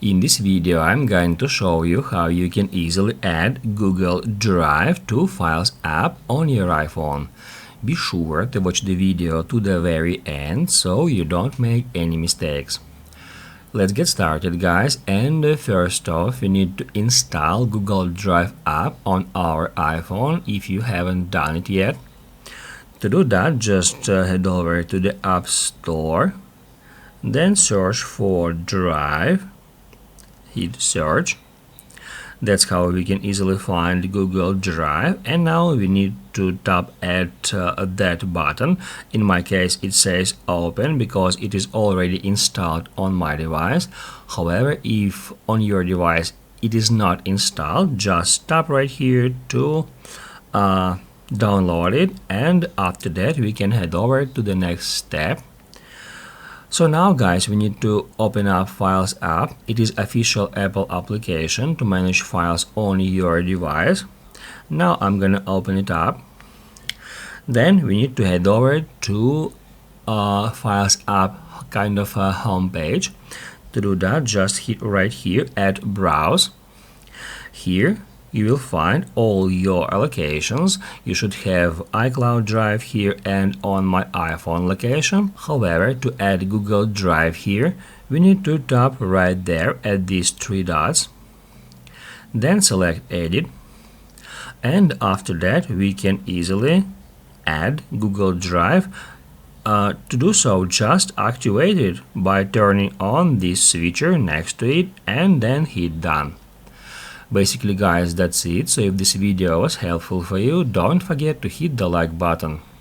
In this video, I'm going to show you how you can easily add Google Drive to Files app on your iPhone. Be sure to watch the video to the very end so you don't make any mistakes. Let's get started, guys, and first off, you need to install Google Drive app on our iPhone if you haven't done it yet. To do that, just head over to the App Store, then search for Drive. Hit search. That's how we can easily find Google Drive, and now we need to tap at that button. In my case it says open because it is already installed on my device. However, if on your device it is not installed, just tap right here to download it, and after that we can head over to the next step. So now, guys, we need to open up Files app. It is official Apple application to manage files on your device. Now I'm gonna open it up. Then we need to head over to Files app kind of a home page. To do that, just hit right here at Browse. Here you will find all your allocations. You should have iCloud Drive here and on my iPhone location. However, to add Google Drive here, we need to tap right there at these three dots. Then select Edit. And after that, we can easily add Google Drive. To do so, just activate it by turning on this switcher next to it and then hit Done. Basically, guys, that's it. So if this video was helpful for you, don't forget to hit the like button.